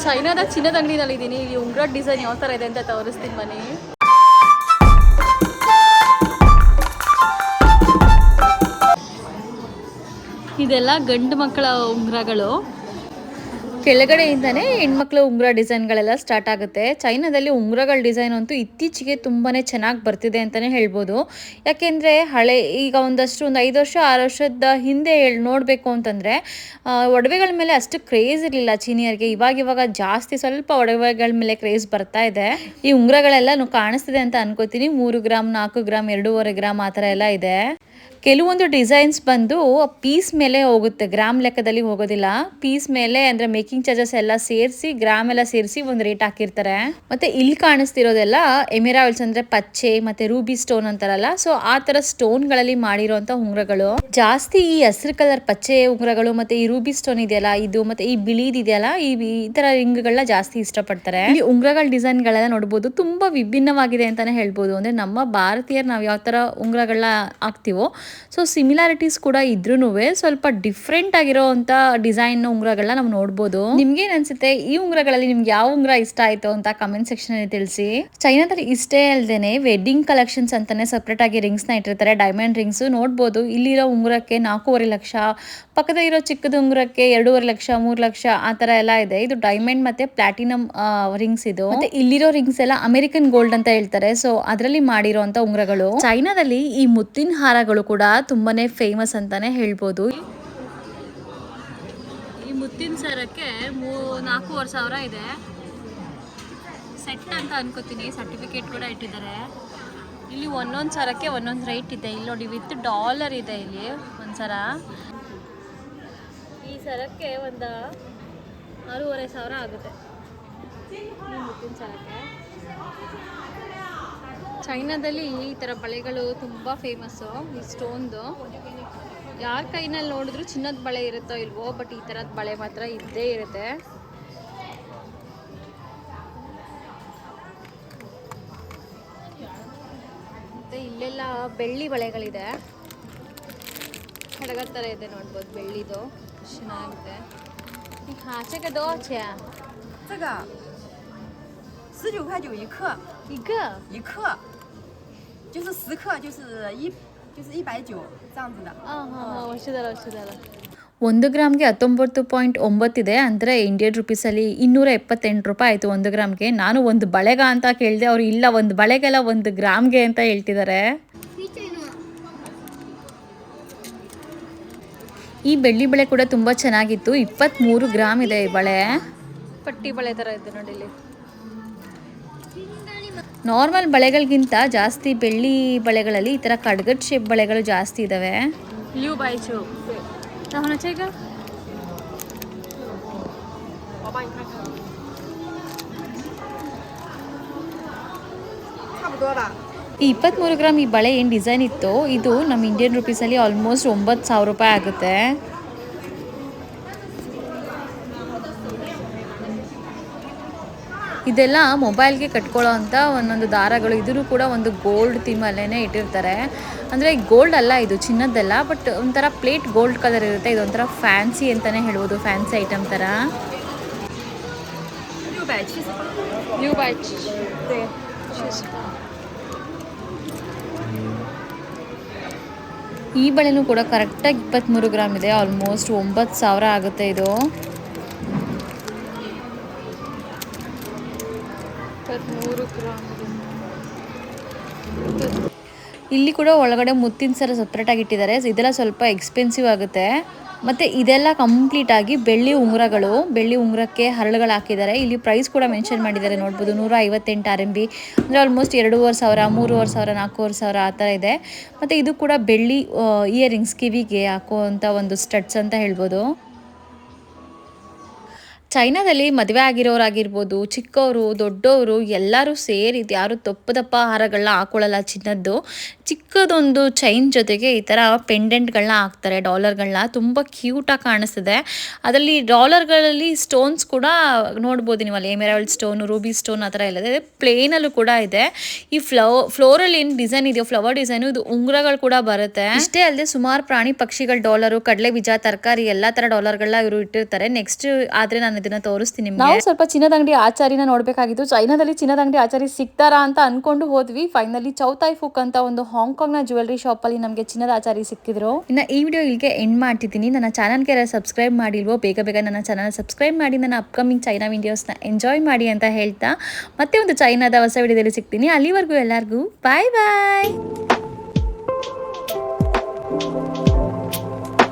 ಚೈನಾದಾಗ ಚಿನ್ನದ ಅಂಗಡಿನಲ್ಲಿ ಇದ್ದೀನಿ. ಈ ಉಂಗುರ ಡಿಸೈನ್ ಯಾವ ಥರ ಇದೆ ಅಂತ ತೋರಿಸ್ತೀನಿ ಬನ್ನಿ. ಇದೆಲ್ಲ ಗಂಡು ಮಕ್ಕಳ ಉಂಗುರಗಳು. ಕೆಳಗಡೆಯಿಂದನೇ ಹೆಣ್ಮಕ್ಳ ಉಂಗುರ ಡಿಸೈನ್ಗಳೆಲ್ಲ ಸ್ಟಾರ್ಟ್ ಆಗುತ್ತೆ. ಚೈನಾದಲ್ಲಿ ಉಂಗುರಗಳ ಡಿಸೈನ್ ಅಂತೂ ಇತ್ತೀಚೆಗೆ ತುಂಬಾ ಚೆನ್ನಾಗಿ ಬರ್ತಿದೆ ಅಂತಲೇ ಹೇಳ್ಬೋದು. ಯಾಕೆಂದರೆ ಈಗ ಒಂದು 5 ವರ್ಷ 6 ವರ್ಷದ ಹಿಂದೆ ನೋಡಬೇಕು ಅಂತಂದರೆ ಒಡವೆಗಳ ಮೇಲೆ ಅಷ್ಟು ಕ್ರೇಜ್ ಇರಲಿಲ್ಲ ಚೀನಿಯರಿಗೆ. ಇವಾಗ ಜಾಸ್ತಿ ಸ್ವಲ್ಪ ಒಡವೆಗಳ ಮೇಲೆ ಕ್ರೇಜ್ ಬರ್ತಾ ಇದೆ. ಈ ಉಂಗುರಗಳೆಲ್ಲ ಕಾಣಿಸ್ತಿದೆ ಅಂತ ಅನ್ಕೋತೀನಿ. 3 ಗ್ರಾಮ್ 4 ಗ್ರಾಮ್ 2.5 ಗ್ರಾಮ್ ಆ ಥರ ಎಲ್ಲ ಇದೆ. ಕೆಲವೊಂದು ಡಿಸೈನ್ಸ್ ಬಂದು ಪೀಸ್ ಮೇಲೆ ಹೋಗುತ್ತೆ, ಗ್ರಾಮ್ ಲೆಕ್ಕದಲ್ಲಿ ಹೋಗೋದಿಲ್ಲ. ಪೀಸ್ ಮೇಲೆ ಅಂದರೆ ಮೇಕಿಂಗ್ ಚಾರ್ಜಸ್ ಎಲ್ಲ ಸೇರಿಸಿ ಗ್ರಾಮ್ ಎಲ್ಲ ಸೇರಿಸಿ ಒಂದು ರೇಟ್ ಹಾಕಿರ್ತಾರೆ. ಮತ್ತೆ ಇಲ್ಲಿ ಕಾಣಿಸ್ತಿರೋದೆಲ್ಲ ಎಮೆರಾಲ್ಡ್ಸ್ ಅಂದರೆ ಪಚ್ಚೆ ಮತ್ತೆ ರೂಬಿ ಸ್ಟೋನ್ ಅಂತಾರಲ್ಲ, ಸೊ ಆ ಥರ ಸ್ಟೋನ್ಗಳಲ್ಲಿ ಮಾಡಿರೋಂಥ ಉಂಗುರಗಳು ಜಾಸ್ತಿ. ಈ ಹಸಿರು ಕಲರ್ ಪಚ್ಚೆ ಉಂಗುರಗಳು ಮತ್ತೆ ಈ ರೂಬಿ ಸ್ಟೋನ್ ಇದೆಯಲ್ಲ ಇದು, ಮತ್ತೆ ಈ ಬಿಳಿದ್ ಇದೆಯಲ್ಲ ಈ ತರ ರಿಂಗ್ಗಳನ್ನ ಜಾಸ್ತಿ ಇಷ್ಟಪಡ್ತಾರೆ. ಈ ಉಂಗುರಗಳ ಡಿಸೈನ್ಗಳೆಲ್ಲ ನೋಡ್ಬೋದು, ತುಂಬಾ ವಿಭಿನ್ನವಾಗಿದೆ ಅಂತಾನೆ ಹೇಳ್ಬೋದು. ಅಂದ್ರೆ ನಮ್ಮ ಭಾರತೀಯರು ನಾವು ಯಾವ ತರ ಉಂಗುರಗಳನ್ನ ಹಾಕ್ತಿವೋ ಸೊ ಸಿಮಿಲಾರಿಟೀಸ್ ಕೂಡ ಇದ್ರೂ ಸ್ವಲ್ಪ ಡಿಫ್ರೆಂಟ್ ಆಗಿರೋಂಥ ಡಿಸೈನ್ ಉಂಗುರಗಳನ್ನ ನಾವು ನೋಡ್ಬೋದು. ನಿಮ್ಗೇನ್ ಅನ್ಸುತ್ತೆ ಈ ಉಂಗುರಗಳಲ್ಲಿ ನಿಮ್ಗೆ ಯಾವ ಉಂಗುರ ಇಷ್ಟ ಆಯ್ತು ಅಂತ ಕಮೆಂಟ್ ಸೆಕ್ಷನ್ ಅಲ್ಲಿ ತಿಳಿಸಿ. ಚೈನಾದಲ್ಲಿ ಇಷ್ಟೇ ಅಲ್ದೇನೆ ವೆಡ್ಡಿಂಗ್ ಕಲೆಕ್ಷನ್ಸ್ ಅಂತಾನೆ ಸಪ್ರೇಟ್ ಆಗಿ ರಿಂಗ್ಸ್ ನ ಇಟ್ಟಿರ್ತಾರೆ. ಡೈಮಂಡ್ ರಿಂಗ್ಸ್ ನೋಡ್ಬೋದು. ಇಲ್ಲಿರೋ ಉಂಗುರಕ್ಕೆ 4.5 ಲಕ್ಷ, ಪಕ್ಕದಲ್ಲಿರೋ ಚಿಕ್ಕದ ಉಂಗುರಕ್ಕೆ 2.5 ಲಕ್ಷ 3 ಲಕ್ಷ ಆ ತರ ಎಲ್ಲ ಇದೆ. ಇದು ಡೈಮಂಡ್ ಮತ್ತೆ ಪ್ಲಾಟಿನಮ್ ರಿಂಗ್ಸ್ ಇದು. ಮತ್ತೆ ಇಲ್ಲಿರೋ ರಿಂಗ್ಸ್ ಎಲ್ಲ ಅಮೆರಿಕನ್ ಗೋಲ್ಡ್ ಅಂತ ಹೇಳ್ತಾರೆ. ಸೊ ಅದರಲ್ಲಿ ಮಾಡಿರೋಂಥ ಉಂಗುರಗಳು. ಚೈನಾದಲ್ಲಿ ಈ ಮುತ್ತಿನ ಹಾರಗಳು ಕೂಡ ತುಂಬಾನೇ ಫೇಮಸ್ ಅಂತಾನೆ ಹೇಳ್ಬೋದು. ಈ ಮುತ್ತಿನ ಸರಕ್ಕೆ 4,500 ಇದೆ. ಸೆಟ್ ಅಂತ ಅನ್ಕೋತೀನಿ. ಸರ್ಟಿಫಿಕೇಟ್ ಕೂಡ ಇಟ್ಟಿದ್ದಾರೆ. ಇಲ್ಲಿ ಒಂದೊಂದು ಸರಕ್ಕೆ ಒಂದೊಂದು ರೇಟ್ ಇದೆ. ಇಲ್ಲಿ ನೋಡಿ ವಿತ್ ಡಾಲರ್ ಇದೆ ಇಲ್ಲಿ ಒಂದ್ಸರ. ಈ ಸರಕ್ಕೆ ಒಂದು 6,500 ಆಗುತ್ತೆ ಮುತ್ತಿನ ಸರಕ್ಕೆ. ಚೈನಾದಲ್ಲಿ ಈ ಥರ ಬಳೆಗಳು ತುಂಬ ಫೇಮಸ್ಸು. ಈ ಸ್ಟೋನ್ದು ಯಾರ ಕೈನಲ್ಲಿ ನೋಡಿದ್ರು ಚಿನ್ನದ ಬಳೆ ಇರುತ್ತೋ ಇಲ್ವೋ, ಬಟ್ ಈ ಥರದ ಬಳೆ ಮಾತ್ರ ಇದ್ದೇ ಇರುತ್ತೆ. ಮತ್ತು ಇಲ್ಲೆಲ್ಲ ಬೆಳ್ಳಿ ಬಳೆಗಳಿದೆ. ಖಡ್ಗದ ಥರ ಇದೆ ನೋಡ್ಬೋದು, ಬೆಳ್ಳಿದು ಚೆನ್ನಾಗಿದೆ. ಈಗ ಆಚೆಗೆ ದೋಚೆ 这个19.9一克，一克，就是10克，就是190这样子的。ವರ್ಷದಲ್ಲ 1 ಗ್ರಾಮ್ಗೆ 19.9 ಇದೆ. ಅಂದರೆ ಇಂಡಿಯನ್ ರುಪೀಸಲ್ಲಿ 278 ರೂಪಾಯಿ ಆಯಿತು 1 ಗ್ರಾಮ್ಗೆ. ನಾನು ಒಂದು ಬಳೆಗ ಅಂತ ಕೇಳಿದೆ, ಅವ್ರು ಇಲ್ಲ ಒಂದು ಬಳೆಗೆಲ್ಲ 1 ಗ್ರಾಮ್ಗೆ ಅಂತ ಹೇಳ್ತಿದ್ದಾರೆ. ಈ ಬೆಳ್ಳಿ ಬಳೆ ಕೂಡ ತುಂಬ ಚೆನ್ನಾಗಿತ್ತು. 23 ಗ್ರಾಮ್ ಇದೆ ಈ ಬಳೆ. ಪಟ್ಟಿ ಬಳೆ ಥರ ಇದೆ ನೋಡಿ ಇಲ್ಲಿ. ನಾರ್ಮಲ್ ಬಳೆಗಳಿಗಿಂತ ಜಾಸ್ತಿ ಬೆಳ್ಳಿ ಬಳೆಗಳಲ್ಲಿ ಈ ಥರ ಕಡ್ಗಡ್ ಶೇಪ್ ಬಳೆಗಳು ಜಾಸ್ತಿ ಇದ್ದಾವೆ. ಲಿಯು ಬಾಯ್ಚು ಈ 23 ಗ್ರಾಮ್ ಈ ಬಳೆ ಏನು ಡಿಸೈನ್ ಇತ್ತು, ಇದು ನಮ್ಮ ಇಂಡಿಯನ್ ರುಪೀಸಲ್ಲಿ ಆಲ್ಮೋಸ್ಟ್ 9,000 ರೂಪಾಯಿ ಆಗುತ್ತೆ. ಇದೆಲ್ಲ ಮೊಬೈಲ್ಗೆ ಕಟ್ಕೊಳ್ಳೋ ಅಂಥ ಒಂದೊಂದು ದಾರಗಳು. ಇದೂ ಕೂಡ ಒಂದು ಗೋಲ್ಡ್ ಥೀಮಲ್ಲೇ ಇಟ್ಟಿರ್ತಾರೆ. ಅಂದರೆ ಗೋಲ್ಡ್ ಅಲ್ಲ, ಇದು ಚಿನ್ನದ್ದಲ್ಲ, ಬಟ್ ಒಂಥರ ಪ್ಲೇಟ್ ಗೋಲ್ಡ್ ಕಲರ್ ಇರುತ್ತೆ. ಇದೊಂಥರ ಫ್ಯಾನ್ಸಿ ಅಂತಲೇ ಹೇಳ್ಬೋದು, ಫ್ಯಾನ್ಸಿ ಐಟಮ್ ಥರ. ಈ ಬಳೆನೂ ಕೂಡ ಕರೆಕ್ಟಾಗಿ 23 ಗ್ರಾಮ್ ಇದೆ. ಆಲ್ಮೋಸ್ಟ್ 9,000 ಆಗುತ್ತೆ ಇದು. ಇಲ್ಲಿ ಕೂಡ ಒಳಗಡೆ ಮುತ್ತಿನ ಸರ ಸಪ್ರೇಟಾಗಿ ಇಟ್ಟಿದ್ದಾರೆ. ಇದೆಲ್ಲ ಸ್ವಲ್ಪ ಎಕ್ಸ್ಪೆನ್ಸಿವ್ ಆಗುತ್ತೆ. ಮತ್ತು ಇದೆಲ್ಲ ಕಂಪ್ಲೀಟಾಗಿ ಬೆಳ್ಳಿ ಉಂಗುರಗಳು. ಬೆಳ್ಳಿ ಉಂಗುರಕ್ಕೆ ಹರಳುಗಳು ಹಾಕಿದ್ದಾರೆ. ಇಲ್ಲಿ ಪ್ರೈಸ್ ಕೂಡ ಮೆನ್ಷನ್ ಮಾಡಿದ್ದಾರೆ ನೋಡ್ಬೋದು. 158 RMB ಅಂದರೆ ಆಲ್ಮೋಸ್ಟ್ 2,500 3,500 4,500 ಆ ಥರ ಇದೆ. ಮತ್ತು ಇದು ಕೂಡ ಬೆಳ್ಳಿ ಇಯರಿಂಗ್ಸ್, ಕಿವಿಗೆ ಹಾಕುವಂಥ ಒಂದು ಸ್ಟಡ್ಸ್ ಅಂತ ಹೇಳ್ಬೋದು. ಚೈನಾದಲ್ಲಿ ಮದುವೆ ಆಗಿರೋರಾಗಿರ್ಬೋದು, ಚಿಕ್ಕವರು ದೊಡ್ಡವರು ಎಲ್ಲರೂ ಸೇರಿ ಯಾರು ದಪ್ಪ ಹಾರಗಳನ್ನ ಹಾಕೊಳ್ಳಲ್ಲ ಚಿನ್ನದ್ದು. ಚಿಕ್ಕದೊಂದು ಚೈನ್ ಜೊತೆಗೆ ಈ ಥರ ಪೆಂಡೆಂಟ್ಗಳನ್ನ ಹಾಕ್ತಾರೆ, ಡಾಲರ್ಗಳನ್ನ. ತುಂಬ ಕ್ಯೂಟಾಗಿ ಕಾಣಿಸ್ತಿದೆ. ಅದರಲ್ಲಿ ಡಾಲರ್ಗಳಲ್ಲಿ ಸ್ಟೋನ್ಸ್ ಕೂಡ ನೋಡ್ಬೋದು ನೀವು, ಅಲ್ಲಿ ಎಮೆರಾಲ್ಡ್ ಸ್ಟೋನು, ರೂಬಿ ಸ್ಟೋನ್ ಆ ಥರ ಎಲ್ಲ ಇದೆ. ಪ್ಲೇನಲ್ಲೂ ಕೂಡ ಇದೆ. ಈ ಫ್ಲೋರಲ್ಲಿ ಏನು ಡಿಸೈನ್ ಇದೆಯೋ, ಫ್ಲವರ್ ಡಿಸೈನು, ಇದು ಉಂಗುರಗಳು ಕೂಡ ಬರುತ್ತೆ. ಇಷ್ಟೇ ಅಲ್ಲದೆ ಸುಮಾರು ಪ್ರಾಣಿ ಪಕ್ಷಿಗಳ ಡಾಲರು, ಕಡಲೆ ಬೀಜ, ತರಕಾರಿ ಎಲ್ಲ ಥರ ಡಾಲರ್ಗಳನ್ನ ಇವರು ಇಟ್ಟಿರ್ತಾರೆ. ನೆಕ್ಸ್ಟ್ ಆದರೆ ನಾನು ಇದನ್ನ ತೋರಿಸ್ತೀನಿ ನಿಮಗೆ. ನಾವು ಸ್ವಲ್ಪ ಚಿನ್ನದ ಅಂಗಡಿ ಆಚಾರಿನ ನೋಡಬೇಕಾಗಿತ್ತು. ಚೈನಾದಲ್ಲಿ ಚಿನ್ನದ ಅಂಗಡಿ ಆಚಾರಿ ಸಿಗ್ತಾರಾ ಅಂತ ಅನ್ಕೊಂಡು ಹೋದ್ವಿ. ಫೈನಲಿ ಚೌತಾಯ್ ಫುಕ್ ಅಂತ ಒಂದು ಹಾಂಗ್ಕಾಂಗ್ನ ಜ್ಯುವೆಲ್ರಿ ಶಾಪಲ್ಲಿ ನಮಗೆ ಚಿನ್ನದ ಆಚಾರಿ ಸಿಕ್ಕಿದ್ರು. ಇನ್ನು ಈ ವಿಡಿಯೋ ಇಲ್ಲಿಗೆ ಎಂಡ್ ಮಾಡ್ತಿದ್ದೀನಿ. ನನ್ನ ಚಾನಲ್ಗೆ ಸಬ್ಸ್ಕ್ರೈಬ್ ಮಾಡಿಲ್ವೋ ಬೇಗ ಬೇಗ ನನ್ನ ಚಾನಲ್ ಸಬ್ಸ್ಕ್ರೈಬ್ ಮಾಡಿ, ನನ್ನ ಅಪ್ಕಮಿಂಗ್ ಚೈನಾ ವಿಡಿಯೋಸ್ನ ಎಂಜಾಯ್ ಮಾಡಿ ಅಂತ ಹೇಳ್ತಾ ಮತ್ತೆ ಒಂದು ಚೈನಾದ ಹೊಸ ವಿಡಿಯೋದಲ್ಲಿ ಸಿಗ್ತೀನಿ. ಅಲ್ಲಿವರೆಗೂ ಎಲ್ಲರಿಗೂ ಬಾಯ್ ಬಾಯ್.